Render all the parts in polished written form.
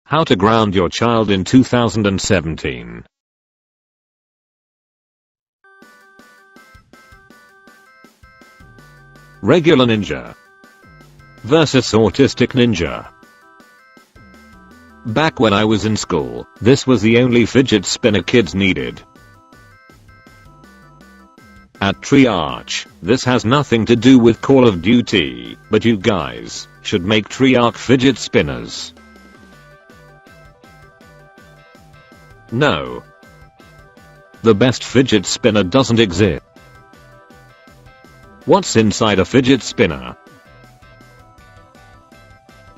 How to ground your child in 2017. Regular ninja versus autistic ninja. Back when I was in school, this was the only fidget spinner kids needed. At Triarch, this has nothing to do with Call of Duty, but you guys should make Triarch fidget spinners. No. The best fidget spinner doesn't exist. What's inside a fidget spinner?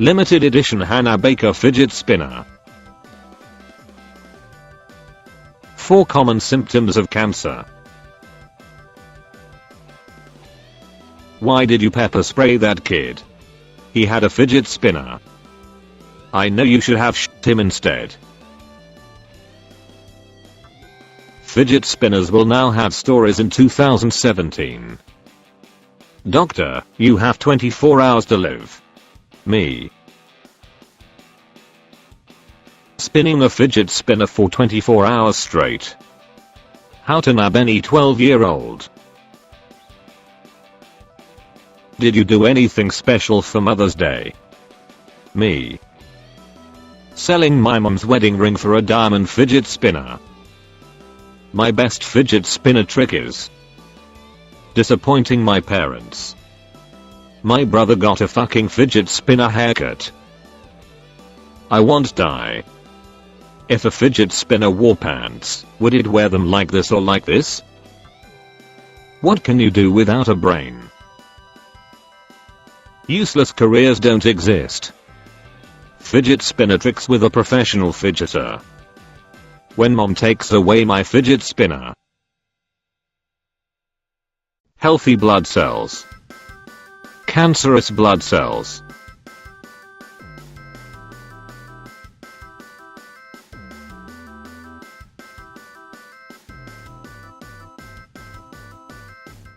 Limited edition Hannah Baker fidget spinner. 4 common symptoms of cancer. Why did you pepper spray that kid? He had a fidget spinner. I know you should have shot him instead. Fidget spinners will now have stories in 2017. Doctor, you have 24 hours to live. Me. Spinning a fidget spinner for 24 hours straight. How to nab any 12-year-old. Did you do anything special for Mother's Day? Me. Selling my mom's wedding ring for a diamond fidget spinner. My best fidget spinner trick is disappointing my parents. My brother got a fucking fidget spinner haircut. I won't die. If a fidget spinner wore pants, would it wear them like this or like this? What can you do without a brain? Useless careers don't exist. Fidget spinner tricks with a professional fidgeter. When mom takes away my fidget spinner. Healthy blood cells. Cancerous blood cells.